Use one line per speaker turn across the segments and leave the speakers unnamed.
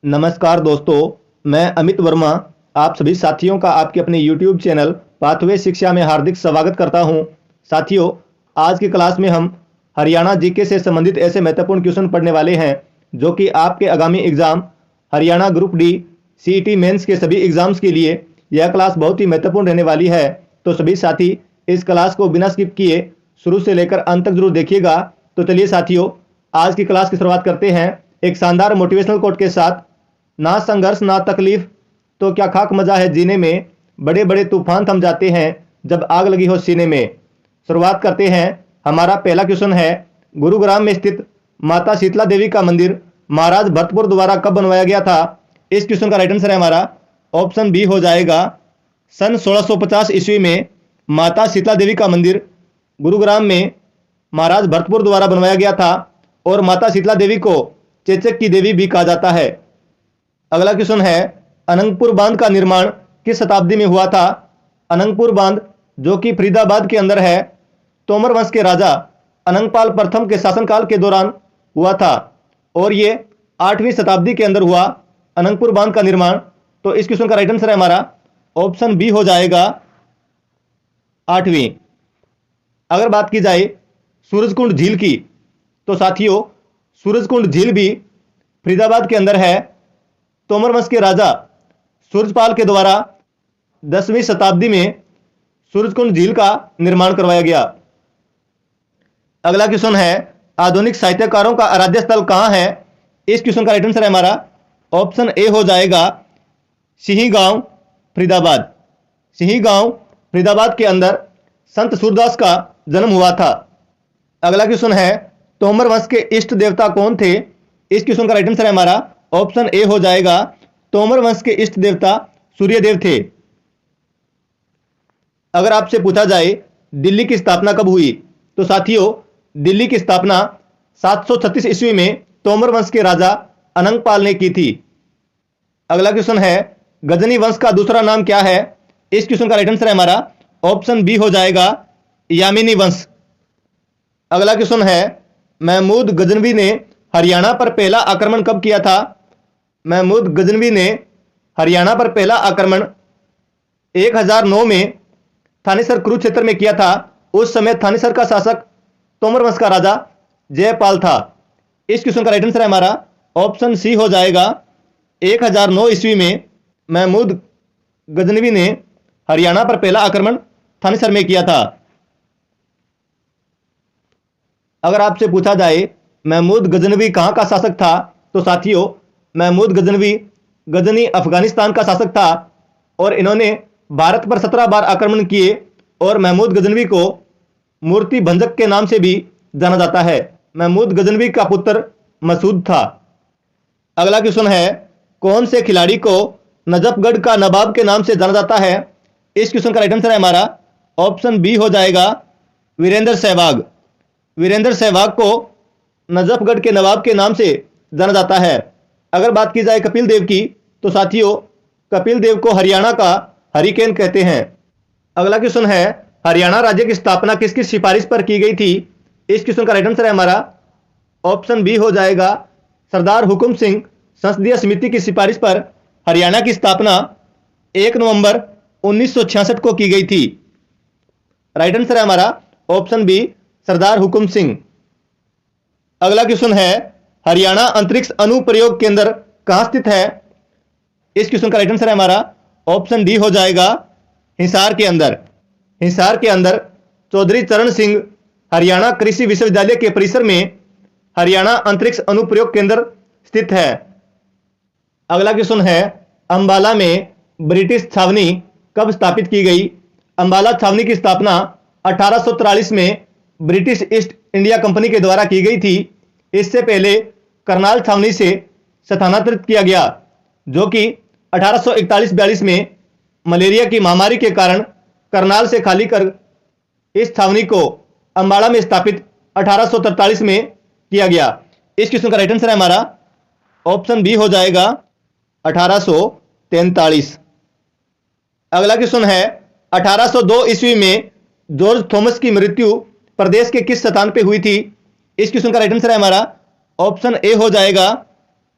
नमस्कार दोस्तों, मैं अमित वर्मा आप सभी साथियों का आपके अपने YouTube चैनल पाथवे शिक्षा में हार्दिक स्वागत करता हूं। साथियों, आज की क्लास में हम हरियाणा जीके से संबंधित ऐसे महत्वपूर्ण क्वेश्चन पढ़ने वाले हैं जो कि आपके आगामी exam Haryana group D CET mains के सभी एग्जाम्स के लिए यह क्लास बहुत ही महत्वपूर्ण रहने वाली है। तो सभी साथी इस क्लास को बिना स्किप किए शुरू से लेकर अंत तक जरूर देखिएगा। तो चलिए साथियों, आज की क्लास की शुरुआत करते हैं एक शानदार मोटिवेशनल कोट के साथ। ना संघर्ष ना तकलीफ तो क्या खाक मजा है जीने में, बड़े बड़े तूफान थम जाते हैं जब आग लगी हो सीने में। शुरुआत करते हैं। हमारा पहला क्वेश्चन है, गुरुग्राम में स्थित माता शीतला देवी का मंदिर महाराज भरतपुर द्वारा कब बनवाया गया था। इस क्वेश्चन का राइट आंसर है हमारा ऑप्शन बी हो जाएगा, सन 1650 ईस्वी में माता शीतला देवी का मंदिर गुरुग्राम में महाराज भरतपुर द्वारा बनवाया गया था और माता शीतला देवी को चेचक की देवी भी कहा जाता है। अगला क्वेश्चन है, अनंगपुर बांध का निर्माण किस शताब्दी में हुआ था। अनंगपुर बांध जो कि फरीदाबाद के अंदर है, तोमर वंश के राजा अनंगपाल प्रथम के शासनकाल के दौरान हुआ था और ये 8वीं शताब्दी के अंदर हुआ अनंगपुर बांध का निर्माण। तो इस क्वेश्चन का राइट आंसर है हमारा ऑप्शन बी हो जाएगा 8वीं। अगर बात की जाए सूरजकुंड झील की, तो साथियों सूरजकुंड झील भी फरीदाबाद के अंदर है। तोमर वंश के राजा सूरजपाल के द्वारा 10वीं शताब्दी में सूरजकुंड झील का निर्माण करवाया गया। अगला क्वेश्चन है, आधुनिक साहित्यकारों का आराध्य स्थल कहां है। इस क्वेश्चन का राइट आंसर है हमारा ऑप्शन ए हो जाएगा, सिंहीगांव फरीदाबाद। सिंहीगांव फरीदाबाद के अंदर संत सूरदास का जन्म हुआ था। अगला क्वेश्चन है, तोमर वंश के इष्ट देवता कौन थे। इस क्वेश्चन का राइट आंसर है हमारा ऑप्शन ए हो जाएगा, तोमर वंश के इष्ट देवता सूर्यदेव थे। अगर आपसे पूछा जाए दिल्ली की स्थापना कब हुई, तो साथियों दिल्ली की स्थापना 736 ईस्वी में तोमर वंश के राजा अनंगपाल ने की थी। अगला क्वेश्चन है, गजनी वंश का दूसरा नाम क्या है। इस क्वेश्चन का राइट आंसर है हमारा ऑप्शन बी हो जाएगा, यामिनी वंश। अगला क्वेश्चन है, महमूद गजनवी ने हरियाणा पर पहला आक्रमण कब किया था। महमूद गजनवी ने हरियाणा पर पहला आक्रमण 1009 में थानेसर कुरुक्षेत्र में किया था। उस समय थानेसर का शासक तोमर वंश का राजा जयपाल था। इस क्वेश्चन का राइट आंसर है हमारा ऑप्शन सी हो जाएगा, 1009 ईस्वी में महमूद गजनवी ने हरियाणा पर पहला आक्रमण थानेसर में किया था। अगर आपसे पूछा जाए महमूद गजनवी कहां का शासक था, तो साथियों महमूद गजनवी गजनी अफगानिस्तान का शासक था और इन्होंने भारत पर 17 बार आक्रमण किए और महमूद गजनवी को मूर्ति भंजक के नाम से भी जाना जाता है। महमूद गजनवी का पुत्र मसूद था। अगला क्वेश्चन है, कौन से खिलाड़ी को नजफगढ़ का नवाब के नाम से जाना जाता है। इस क्वेश्चन का राइट आंसर है हमारा ऑप्शन बी हो जाएगा, वीरेंद्र सहवाग। वीरेंद्र सहवाग को नजफगढ़ के नवाब के नाम से जाना जाता है। अगर बात की जाए कपिल देव की, तो साथियों कपिल देव को हरियाणा का हरिकेन कहते हैं। अगला क्वेश्चन है, हरियाणा राज्य की स्थापना किसकी सिफारिश पर की गई थी। इस क्वेश्चन का राइट आंसर है हमारा ऑप्शन बी हो जाएगा, सरदार हुकुम सिंह संसदीय समिति की सिफारिश पर हरियाणा की स्थापना 1 नवंबर 1966 को की गई थी। राइट आंसर है हमारा ऑप्शन बी, सरदार हुकुम सिंह। अगला क्वेश्चन है, हरियाणा अंतरिक्ष अनुप्रयोग केंद्र कहां स्थित है। इस क्वेश्चन का राइट आंसर है हमारा ऑप्शन डी हो जाएगा, हिसार के अंदर। हिसार के अंदर चौधरी चरण सिंह हरियाणा कृषि विश्वविद्यालय के परिसर में हरियाणा अंतरिक्ष अनुप्रयोग केंद्र स्थित है। अगला क्वेश्चन है, अंबाला में ब्रिटिश छावनी कब स्थापित की गई। अंबाला छावनी की स्थापना 1843 में ब्रिटिश ईस्ट इंडिया कंपनी के द्वारा की गई थी। इससे पहले करनाल छावनी से स्थानांतरित किया गया, जो कि 1841-42 में मलेरिया की महामारी के कारण करनाल से खाली कर इस छावनी को अंबाला में स्थापित 1843 में किया गया। इस क्वेश्चन का राइट आंसर है हमारा ऑप्शन बी हो जाएगा, 1843। अगला क्वेश्चन है, 1802 ईस्वी में जॉर्ज थॉमस की मृत्यु प्रदेश के किस स्थान पे हुई थी। इस क्वेश्चन का राइट आंसर है हमारा ऑप्शन ए हो जाएगा,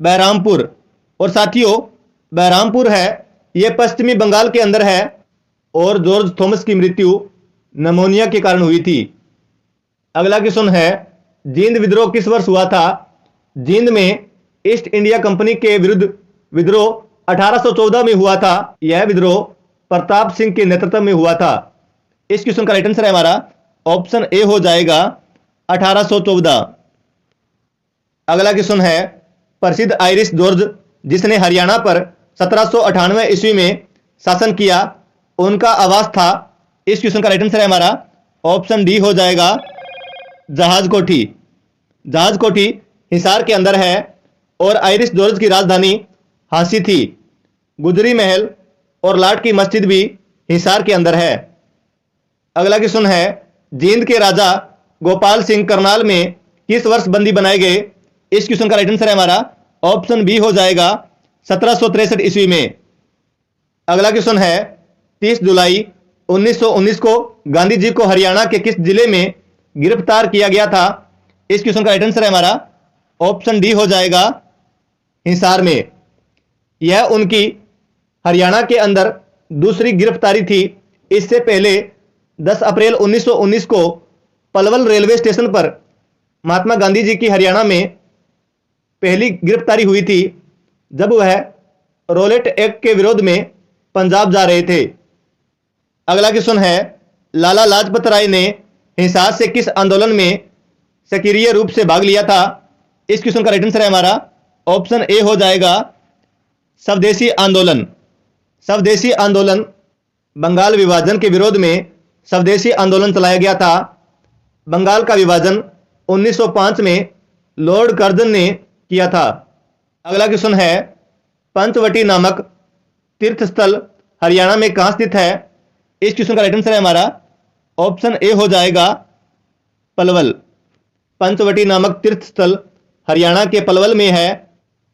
बहरामपुर। और साथियों, बहरामपुर है, यह पश्चिमी बंगाल के अंदर है और जॉर्ज थॉमस की मृत्यु निमोनिया के कारण हुई थी। अगला क्वेश्चन है, जींद विद्रोह किस वर्ष हुआ था? जींद में ईस्ट इंडिया कंपनी के विरुद्ध विद्रोह 1814 में हुआ था। यह विद्रोह प्रताप सिंह के नेतृत्व में हुआ था। इस क्वेश्चन का राइट आंसर है हमारा ऑप्शन ए हो जाएगा 1814। अगला क्वेश्चन है, प्रसिद्ध आयरिश जॉर्ज जिसने हरियाणा पर 1798 ईस्वी में शासन किया, उनका आवास था। इस क्वेश्चन का राइट आंसर है हमारा ऑप्शन डी हो जाएगा जहाज कोठी। जहाज कोठी हिसार के अंदर है और आयरिश जॉर्ज की राजधानी हांसी थी। गुजरी महल और लाट की मस्जिद भी हिसार के अंदर है। अगला क्वेश्चन है, जींद के राजा गोपाल सिंह करनाल में किस वर्ष बंदी बनाए गए? इस क्वेश्चन का राइट आंसर है हमारा ऑप्शन बी हो जाएगा 1763 ईस्वी में। अगला क्वेश्चन है, 30 जुलाई 1919 को गांधी जी को हरियाणा के किस जिले में गिरफ्तार किया गया था? इस क्वेश्चन का राइट आंसर है हमारा ऑप्शन डी हो जाएगा हिसार में। यह उनकी हरियाणा के अंदर दूसरी गिरफ्तारी थी। इससे पहले 10 अप्रैल 1919 को पलवल रेलवे स्टेशन पर महात्मा गांधी जी की हरियाणा में पहली गिरफ्तारी हुई थी, जब वह रोलेट एक्ट के विरोध में पंजाब जा रहे थे। अगला क्वेश्चन है, लाला लाजपत राय ने हिसार से किस आंदोलन में सक्रिय रूप से भाग लिया था? इस क्वेश्चन का राइट आंसर है हमारा ऑप्शन ए हो जाएगा स्वदेशी आंदोलन। स्वदेशी आंदोलन बंगाल विभाजन के विरोध में स्वदेशी आंदोलन चलाया गया था। बंगाल का विभाजन 1905 में लॉर्ड कर्जन ने किया था। अगला क्वेश्चन है, पंचवटी नामक तीर्थ स्थल हरियाणा में कहां स्थित है? इस क्वेश्चन का राइट आंसर है हमारा ऑप्शन ए हो जाएगा पलवल। पंचवटी नामक तीर्थ स्थल हरियाणा के पलवल में है।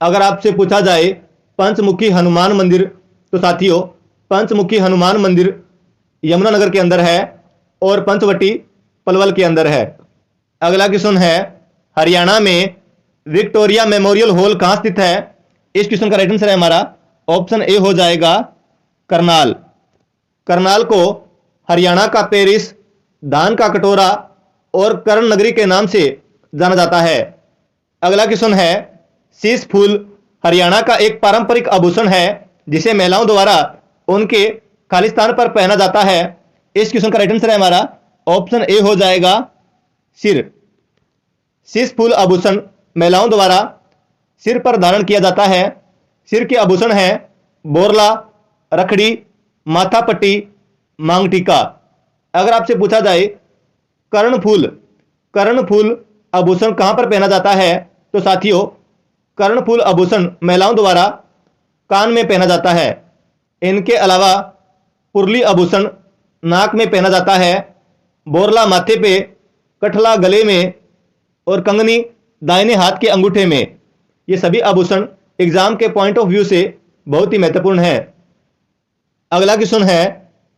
अगर आपसे पूछा जाए पंचमुखी हनुमान मंदिर, तो साथियों पंचमुखी हनुमान मंदिर यमुनानगर के अंदर है और पंचवटी पलवल के अंदर है। अगला क्वेश्चन है, हरियाणा में विक्टोरिया मेमोरियल हॉल कहां स्थित है? इस क्वेश्चन का राइट आंसर है हमारा ऑप्शन ए हो जाएगा करनाल। करनाल को हरियाणा का पेरिस, धान का कटोरा और कर्ण नगरी के नाम से जाना जाता है। अगला क्वेश्चन है, शीश फूल हरियाणा का एक पारंपरिक आभूषण है जिसे महिलाओं द्वारा उनके खालिस्तान पर पहना जाता है। इस क्वेश्चन का राइट आंसर है हमारा ऑप्शन ए हो जाएगा सिर। शीश फूल आभूषण महिलाओं द्वारा सिर पर धारण किया जाता है। सिर के आभूषण है बोरला, रखड़ी, माथा पट्टी, मांग टीका। अगर आपसे पूछा जाए कर्णफूल आभूषण कहां पर पहना जाता है, तो साथियों कर्णफूल आभूषण महिलाओं द्वारा कान में पहना जाता है। इनके अलावा पुरली आभूषण नाक में पहना जाता है, बोरला माथे पे, कठला गले में और कंगनी दाहिने हाथ के अंगूठे में। ये सभी आभूषण एग्जाम के पॉइंट ऑफ व्यू से बहुत ही महत्वपूर्ण है। अगला क्वेश्चन है,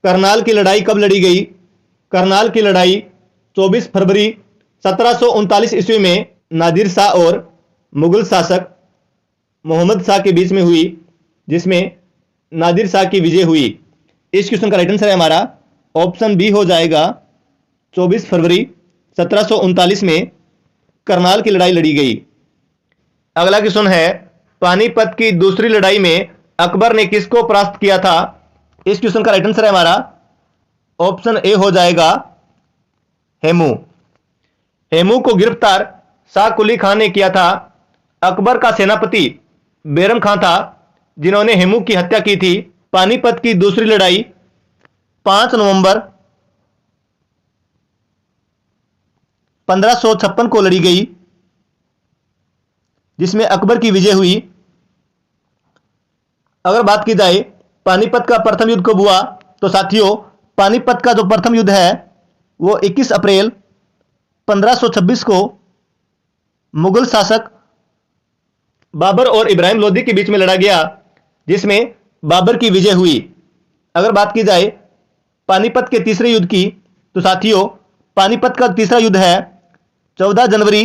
करनाल की लड़ाई कब लड़ी गई? करनाल की लड़ाई 24 फरवरी 1739 ईस्वी में नादिर शाह और मुगल शासक मोहम्मद शाह के बीच में हुई, जिसमें नादिर शाह की विजय हुई। इस क्वेश्चन का राइट आंसर है हमारा ऑप्शन बी हो जाएगा 24 फरवरी 1739 में करनाल की लड़ाई लड़ी गई। अगला क्वेश्चन है, पानीपत की दूसरी लड़ाई में अकबर ने किसको परास्त किया था? इस क्वेश्चन का राइट आंसर है हमारा ऑप्शन ए हो जाएगा हेमू। हेमू को गिरफ्तार शाह कुली खान ने किया था। अकबर का सेनापति बैरम खान था जिन्होंने हेमू की हत्या की थी। पानीपत की दूसरी लड़ाई 5 नवंबर 1556 को लड़ी गई, जिसमें अकबर की विजय हुई। अगर बात की जाए पानीपत का प्रथम युद्ध कब हुआ, तो साथियों पानीपत का जो प्रथम युद्ध है वो 21 अप्रैल 1526 को मुगल शासक बाबर और इब्राहिम लोदी के बीच में लड़ा गया, जिसमें बाबर की विजय हुई। अगर बात की जाए पानीपत के तीसरे युद्ध की, तो साथियों पानीपत का तीसरा युद्ध है 14 जनवरी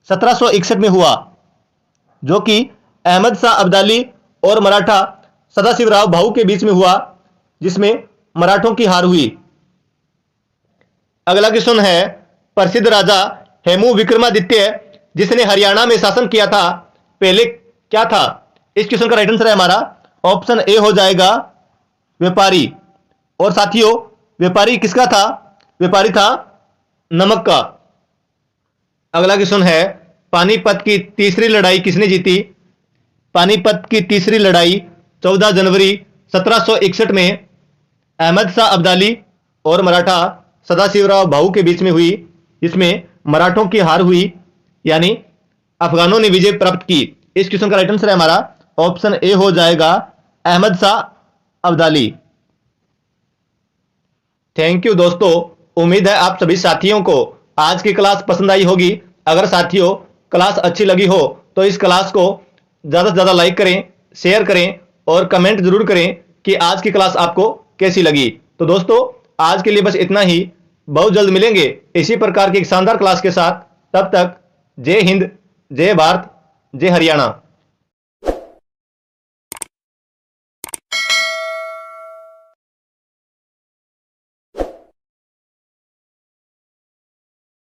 1761 में हुआ, जो कि अहमद शाह अब्दाली और मराठा सदाशिवराव भाऊ के बीच में हुआ, जिसमें मराठों की हार हुई। अगला क्वेश्चन है, प्रसिद्ध राजा हेमू विक्रमादित्य जिसने हरियाणा में शासन किया था, पहले क्या था? इस क्वेश्चन का राइट आंसर है हमारा ऑप्शन ए हो जाएगा व्यापारी। और साथियों, व्यापारी किसका था? व्यापारी था नमक का। अगला क्वेश्चन है, पानीपत की तीसरी लड़ाई किसने जीती? पानीपत की तीसरी लड़ाई 14 जनवरी 1761 में अहमद शाह अब्दाली और मराठा सदाशिवराव भाऊ के बीच में हुई, जिसमें मराठों की हार हुई, यानी अफगानों ने विजय प्राप्त की। इस क्वेश्चन का राइट आंसर है हमारा ऑप्शन ए हो जाएगा अहमद शाह अब्दाली। थैंक यू दोस्तों, उम्मीद है आप सभी साथियों को आज की क्लास पसंद आई होगी। अगर साथियों क्लास अच्छी लगी हो तो इस क्लास को ज़्यादा से ज़्यादा लाइक करें, शेयर करें और कमेंट जरूर करें कि आज की क्लास आपको कैसी लगी। तो दोस्तों आज के लिए बस इतना ही, बहुत जल्द मिलेंगे इसी प्रकार की एक शानदार क्लास के साथ। तब तक जय हिंद, जय भारत, जय हरियाणा।